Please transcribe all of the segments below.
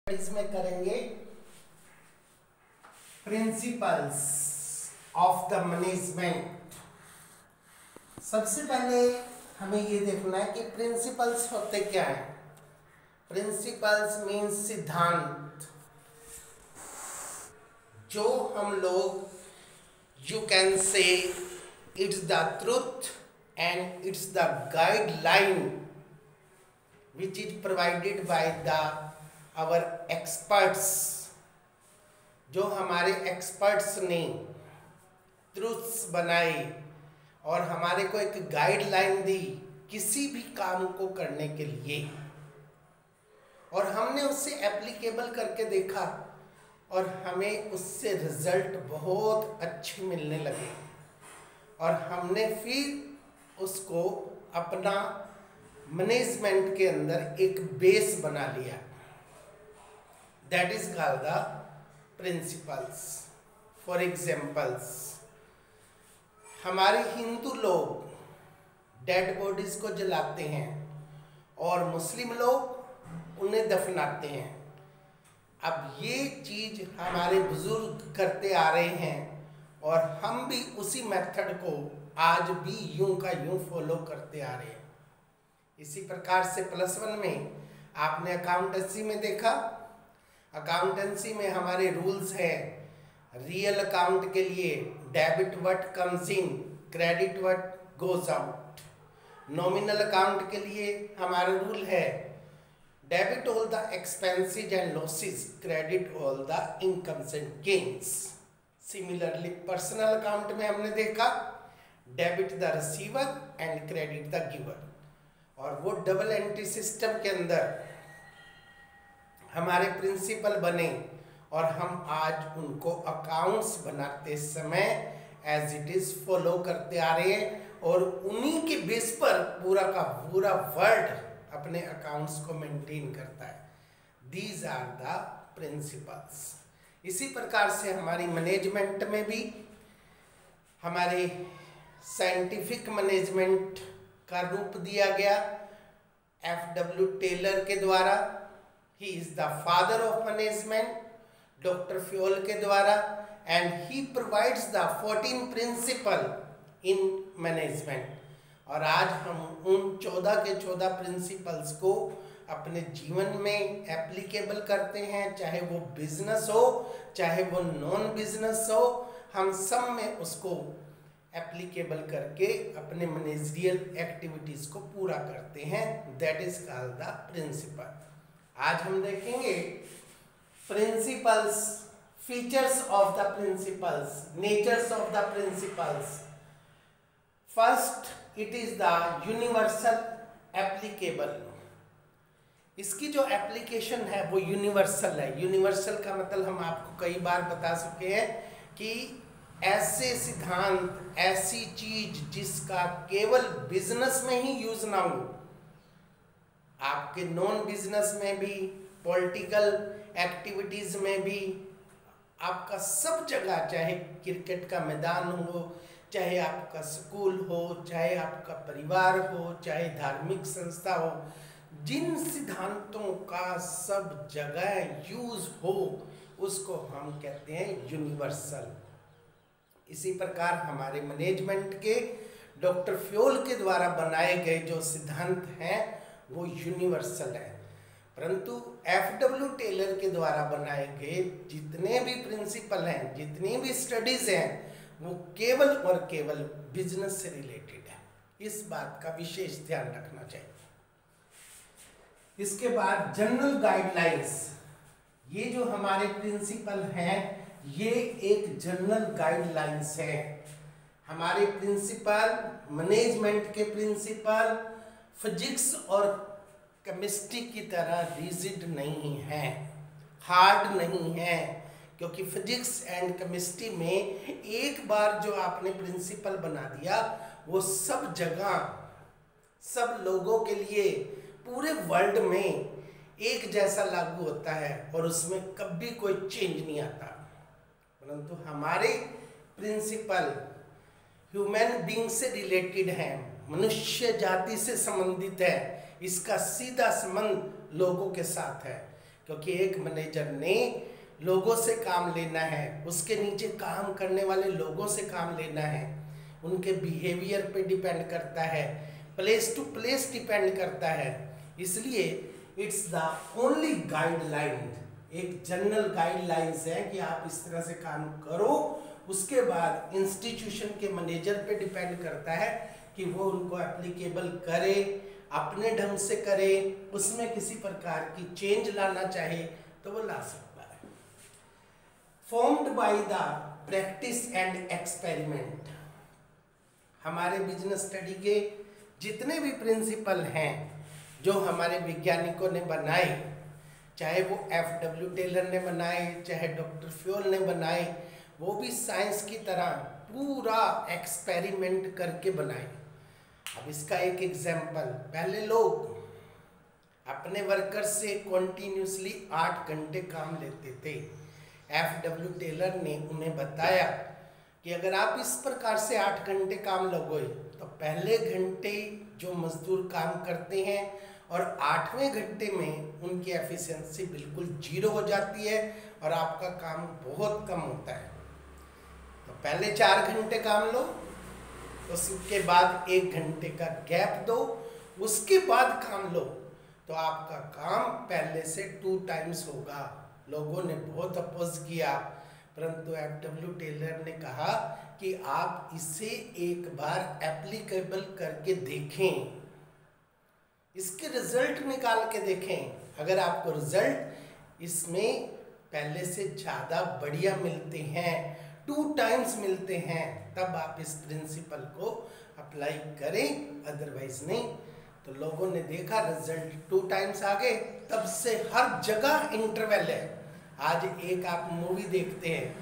इसमें करेंगे principles of the management. सबसे पहले हमें ये देखना है कि प्रिंसिपल्स होते क्या है। प्रिंसिपल्स मीन्स सिद्धांत, जो हम लोग you can say it's the truth and it's the guideline which is provided by the our experts। जो हमारे एक्सपर्ट्स ने ट्रूथ्स बनाए और हमारे को एक गाइडलाइन दी किसी भी काम को करने के लिए, और हमने उससे एप्लीकेबल करके देखा और हमें उससे रिजल्ट बहुत अच्छे मिलने लगे, और हमने फिर उसको अपना मैनेजमेंट के अंदर एक बेस बना लिया। That is called the principles. For examples, हमारे हिंदू लोग डेड बॉडीज को जलाते हैं और मुस्लिम लोग उन्हें दफनाते हैं। अब ये चीज हमारे बुजुर्ग करते आ रहे हैं और हम भी उसी मेथड को आज भी यूं का यूं फॉलो करते आ रहे हैं। इसी प्रकार से +1 में आपने अकाउंटेंसी में देखा। अकाउंटेंसी में हमारे रूल्स हैं, रियल अकाउंट के लिए debit what comes in, credit what goes out. Nominal account के लिए हमारा रूल है debit all the expenses and losses, credit all the incomes and gains. Similarly personal account में हमने देखा debit the receiver and credit the giver. और वो double entry system के अंदर हमारे प्रिंसिपल बने और हम आज उनको अकाउंट्स बनाते समय एज इट इज फॉलो करते आ रहे हैं, और उन्हीं के बेस पर पूरा का पूरा वर्ल्ड अपने अकाउंट्स को मेंटेन करता है। These are the principles. इसी प्रकार से हमारी मैनेजमेंट में भी हमारे साइंटिफिक मैनेजमेंट का रूप दिया गया F.W. टेलर के द्वारा। He is the father of management, doctor Fayol के द्वारा, and he provides the 14 principle in management. और आज हम उन 14 के 14 प्रिंसिपल्स को अपने जीवन में एप्लीकेबल करते हैं, चाहे वो बिजनेस हो चाहे वो नॉन बिजनेस हो, हम सब में उसको एप्लीकेबल करके अपने मैनेजरियल एक्टिविटीज को पूरा करते हैं। That is called the principle. आज हम देखेंगे principles, features of the principles, natures of the principles. First, it is the universal applicable. इसकी जो एप्लीकेशन है वो यूनिवर्सल है। यूनिवर्सल का मतलब हम आपको कई बार बता चुके हैं कि ऐसे सिद्धांत, ऐसी चीज जिसका केवल बिजनेस में ही यूज ना हो, आपके नॉन बिजनेस में भी, पॉलिटिकल एक्टिविटीज में भी, आपका सब जगह, चाहे क्रिकेट का मैदान हो, चाहे आपका स्कूल हो, चाहे आपका परिवार हो, चाहे धार्मिक संस्था हो, जिन सिद्धांतों का सब जगह यूज हो उसको हम कहते हैं यूनिवर्सल। इसी प्रकार हमारे मैनेजमेंट के डॉक्टर फ्योल के द्वारा बनाए गए जो सिद्धांत हैं वो यूनिवर्सल है, परंतु F.W. टेलर के द्वारा बनाए गए जितने भी प्रिंसिपल हैं, जितनी भी स्टडीज हैं, वो केवल और केवल बिजनेस से रिलेटेड है। इस बात का विशेष ध्यान रखना चाहिए। इसके बाद जनरल गाइडलाइंस। ये जो हमारे प्रिंसिपल हैं ये एक जनरल गाइडलाइंस है। हमारे प्रिंसिपल, मैनेजमेंट के प्रिंसिपल फिजिक्स और केमिस्ट्री की तरह रिजिड नहीं है, हार्ड नहीं है, क्योंकि फिजिक्स एंड केमिस्ट्री में एक बार जो आपने प्रिंसिपल बना दिया वो सब जगह, सब लोगों के लिए, पूरे वर्ल्ड में एक जैसा लागू होता है और उसमें कभी कोई चेंज नहीं आता। परंतु हमारे प्रिंसिपल ह्यूमन बीइंग से रिलेटेड हैं, मनुष्य जाति से संबंधित है। इसका सीधा संबंध लोगों के साथ है। क्योंकि एक मैनेजर ने लोगों से काम लेना है, उसके नीचे काम करने वाले लोगों से काम लेना है, उनके बिहेवियर पे डिपेंड करता है, प्लेस टू प्लेस डिपेंड करता है। इसलिए इट्स द ओनली गाइडलाइन, एक जनरल गाइडलाइंस है कि आप इस तरह से काम करो। उसके बाद इंस्टीट्यूशन के मैनेजर पे डिपेंड करता है कि वो उनको एप्लीकेबल करे, अपने ढंग से करे, उसमें किसी प्रकार की चेंज लाना चाहे तो वो ला सकता है। Formed by the practice and experiment. हमारे बिजनेस स्टडी के जितने भी प्रिंसिपल हैं जो हमारे वैज्ञानिकों ने बनाए, चाहे वो एफ.डब्ल्यू. टेलर ने बनाए, चाहे डॉक्टर फ्योल ने बनाए, वो भी साइंस की तरह पूरा एक्सपेरिमेंट करके बनाए। अब इसका एक एग्जाम्पल, पहले लोग अपने वर्कर से कॉन्टिन्यूसली 8 घंटे काम लेते थे। एफ.डब्ल्यू. टेलर ने उन्हें बताया कि अगर आप इस प्रकार से 8 घंटे काम लगोगे तो पहले घंटे जो मजदूर काम करते हैं और 8वें घंटे में उनकी एफिशिएंसी बिल्कुल 0 हो जाती है और आपका काम बहुत कम होता है। तो पहले 4 घंटे काम लो, उसके बाद 1 घंटे का गैप दो, उसके बाद काम लो, तो आपका काम पहले से 2 टाइम्स होगा। लोगों ने बहुत अपोज किया, परंतु एफ.डब्ल्यू. टेलर ने कहा कि आप इसे एक बार एप्लीकेबल करके देखें, इसके रिजल्ट निकाल के देखें। अगर आपको रिजल्ट इसमें पहले से ज़्यादा बढ़िया मिलते हैं, 2 टाइम्स मिलते हैं, तब आप इस प्रिंसिपल को अप्लाई करें, अदरवाइज नहीं। तो लोगों ने देखा रिजल्ट 2 टाइम्स आ गए, तब से हर जगह इंटरवल है। आज एक आप मूवी देखते हैं,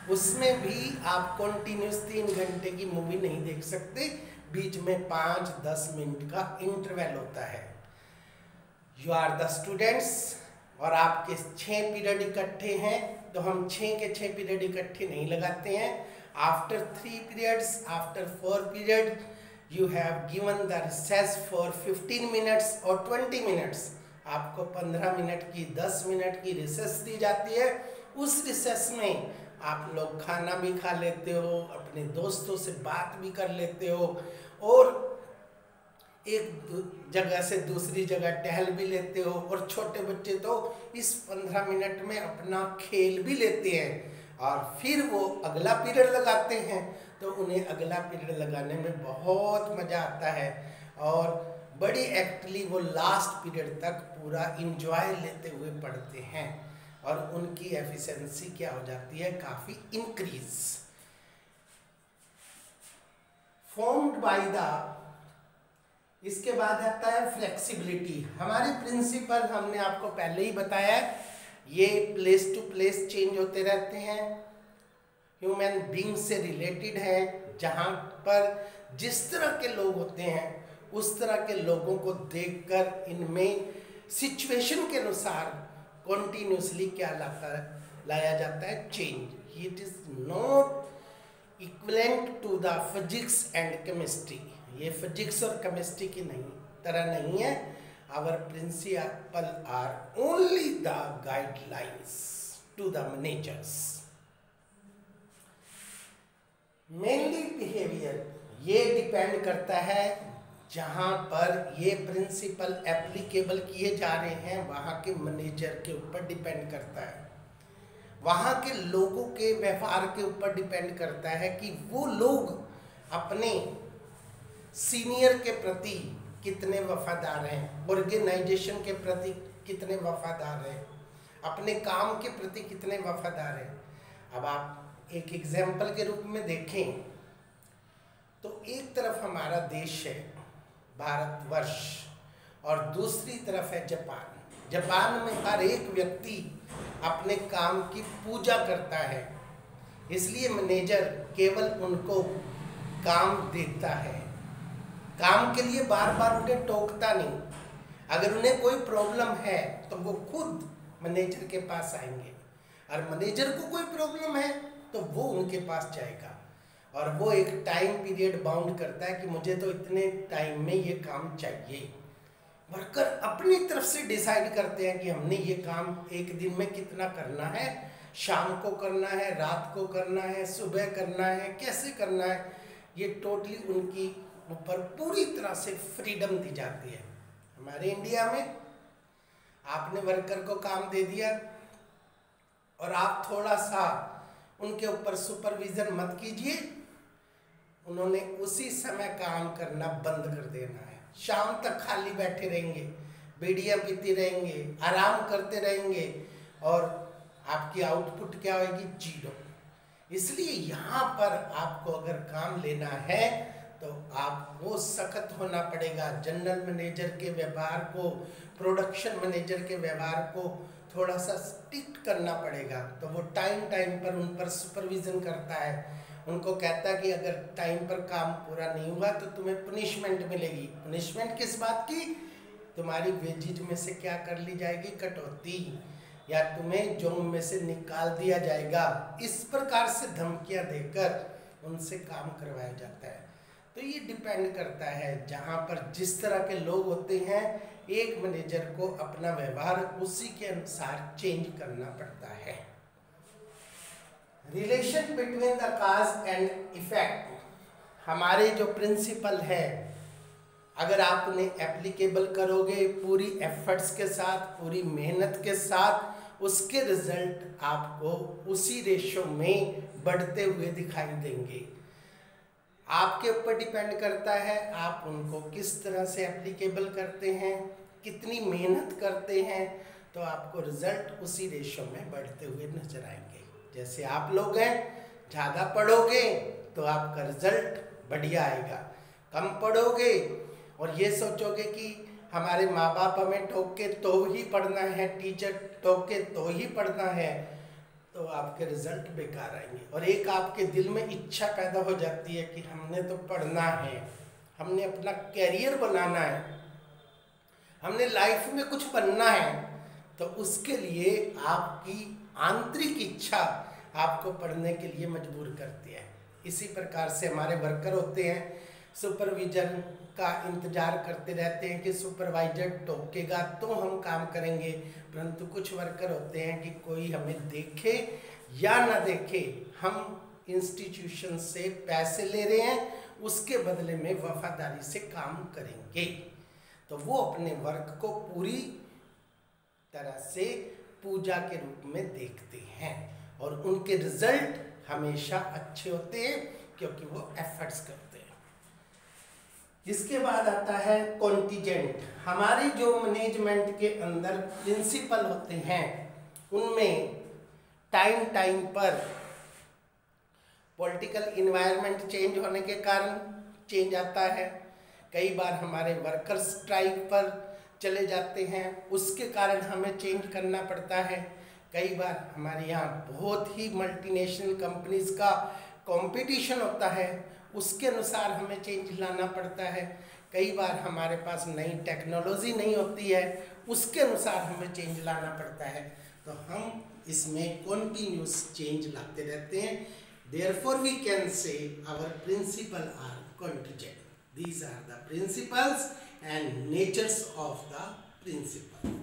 उसमें भी आप कॉन्टिन्यूस 3 घंटे की मूवी नहीं देख सकते, बीच में 5-10 मिनट का इंटरवल होता है। यू आर द स्टूडेंट्स और आपके 6 पीरियड इकट्ठे हैं, तो हम 6 के 6 पीरियड इकट्ठे नहीं लगाते हैं। After 3 periods, after 4 period you have given the recess for 15 minutes और 20 मिनट्स। आपको 15 मिनट की, 10 मिनट की रिसेस दी जाती है। उस रिसेस में आप लोग खाना भी खा लेते हो, अपने दोस्तों से बात भी कर लेते हो और एक जगह से दूसरी जगह टहल भी लेते हो। और छोटे बच्चे तो इस 15 मिनट में अपना खेल भी लेते हैं और फिर वो अगला पीरियड लगाते हैं, तो उन्हें अगला पीरियड लगाने में बहुत मज़ा आता है और बड़ी एक्चुअली वो लास्ट पीरियड तक पूरा इंजॉय लेते हुए पढ़ते हैं और उनकी एफिशिएंसी क्या हो जाती है, काफ़ी इंक्रीज। फॉर्म्ड बाय द, इसके बाद आता है फ्लेक्सिबिलिटी। हमारे प्रिंसिपल हमने आपको पहले ही बताया, ये प्लेस टू प्लेस चेंज होते रहते हैं, ह्यूमन बीइंग से रिलेटेड है। जहाँ पर जिस तरह के लोग होते हैं उस तरह के लोगों को देखकर इनमें सिचुएशन के अनुसार कॉन्टिन्यूसली क्या लाया जाता है, change. It is not equivalent to the physics and chemistry. ये फिजिक्स और केमिस्ट्री की तरह नहीं है। Our principle are only the guidelines to the managers. Mainly behaviour, ये डिपेंड करता है जहाँ पर ये प्रिंसिपल एप्लीकेबल किए जा रहे हैं, वहाँ के मैनेजर के ऊपर डिपेंड करता है, वहाँ के लोगों के व्यवहार के ऊपर डिपेंड करता है कि वो लोग अपने सीनियर के प्रति कितने वफादार हैं, ऑर्गेनाइजेशन के प्रति कितने वफादार हैं, अपने काम के प्रति कितने वफादार हैं। अब आप एक एग्जाम्पल के रूप में देखें तो एक तरफ हमारा देश है भारतवर्ष और दूसरी तरफ है जापान। जापान में हर एक व्यक्ति अपने काम की पूजा करता है, इसलिए मैनेजर केवल उनको काम देता है, काम के लिए बार बार उन्हें टोकता नहीं। अगर उन्हें कोई प्रॉब्लम है तो वो खुद मैनेजर के पास आएंगे और मैनेजर को कोई प्रॉब्लम है तो वो उनके पास जाएगा और वो एक टाइम पीरियड बाउंड करता है कि मुझे तो इतने टाइम में ये काम चाहिए। वर्कर अपनी तरफ से डिसाइड करते हैं कि हमने ये काम एक दिन में कितना करना है, शाम को करना है, रात को करना है, सुबह करना है, कैसे करना है। ये टोटली उनकी ऊपर पूरी तरह से फ्रीडम दी जाती है। हमारे इंडिया में आपने वर्कर को काम दे दिया और आप थोड़ा सा उनके ऊपर सुपरविजन मत कीजिए, उन्होंने उसी समय काम करना बंद कर देना है। शाम तक खाली बैठे रहेंगे, बीड़ियाँ पीते रहेंगे, आराम करते रहेंगे और आपकी आउटपुट क्या होगी? जीरो। इसलिए यहाँ पर आपको अगर काम लेना है तो आपको सख्त होना पड़ेगा। जनरल मैनेजर के व्यवहार को, प्रोडक्शन मैनेजर के व्यवहार को थोड़ा सा स्ट्रिक्ट करना पड़ेगा। तो वो टाइम टाइम पर उन पर सुपरविजन करता है, उनको कहता है कि अगर टाइम पर काम पूरा नहीं हुआ तो तुम्हें पनिशमेंट मिलेगी। पनिशमेंट किस बात की? तुम्हारी वेजेज में से क्या कर ली जाएगी? कटौती, या तुम्हें जॉब में से निकाल दिया जाएगा। इस प्रकार से धमकियां देकर उनसे काम करवाया जाता है। तो ये डिपेंड करता है, जहाँ पर जिस तरह के लोग होते हैं एक मैनेजर को अपना व्यवहार उसी के अनुसार चेंज करना पड़ता है। Relation between the cause and effect, हमारे जो प्रिंसिपल है अगर आप उन्हें एप्लीकेबल करोगे पूरी एफर्ट्स के साथ, पूरी मेहनत के साथ, उसके रिजल्ट आपको उसी रेशो में बढ़ते हुए दिखाई देंगे। आपके ऊपर डिपेंड करता है आप उनको किस तरह से एप्लीकेबल करते हैं, कितनी मेहनत करते हैं, तो आपको रिजल्ट उसी रेशो में बढ़ते हुए नजर आएंगे। जैसे आप लोग हैं, ज़्यादा पढ़ोगे तो आपका रिजल्ट बढ़िया आएगा, कम पढ़ोगे और ये सोचोगे कि हमारे माँ बाप हमें टोक के तो ही पढ़ना है, टीचर टोक के तो ही पढ़ना है, तो आपके रिजल्ट बेकार आएंगे। और एक आपके दिल में इच्छा पैदा हो जाती है कि हमने तो पढ़ना है, हमने अपना कैरियर बनाना है, हमने लाइफ में कुछ बनना है, तो उसके लिए आपकी आंतरिक इच्छा आपको पढ़ने के लिए मजबूर करती है। इसी प्रकार से हमारे वर्कर होते हैं, सुपरविजन का इंतजार करते रहते हैं कि सुपरवाइजर टोकेगा तो हम काम करेंगे, परंतु कुछ वर्कर होते हैं कि कोई हमें देखे या ना देखे, हम इंस्टीट्यूशन से पैसे ले रहे हैं, उसके बदले में वफादारी से काम करेंगे। तो वो अपने वर्क को पूरी तरह से पूजा के रूप में देखते हैं और उनके रिजल्ट हमेशा अच्छे होते हैं क्योंकि वो एफर्ट्स करते हैं। इसके बाद आता है कॉन्टीजेंट। हमारी जो मैनेजमेंट के अंदर प्रिंसिपल होते हैं उनमें टाइम टाइम पर पॉलिटिकल इन्वायरमेंट चेंज होने के कारण चेंज आता है। कई बार हमारे वर्कर्स स्ट्राइक पर चले जाते हैं, उसके कारण हमें चेंज करना पड़ता है। कई बार हमारे यहाँ बहुत ही मल्टीनेशनल कंपनीज का कंपटीशन होता है, उसके अनुसार हमें चेंज लाना पड़ता है। कई बार हमारे पास नई टेक्नोलॉजी नहीं होती है, उसके अनुसार हमें चेंज लाना पड़ता है। तो हम इसमें कॉन्टिन्यूस चेंज लाते रहते हैं। Therefore we can say our principles are contingent. These are the principles and natures of the principle.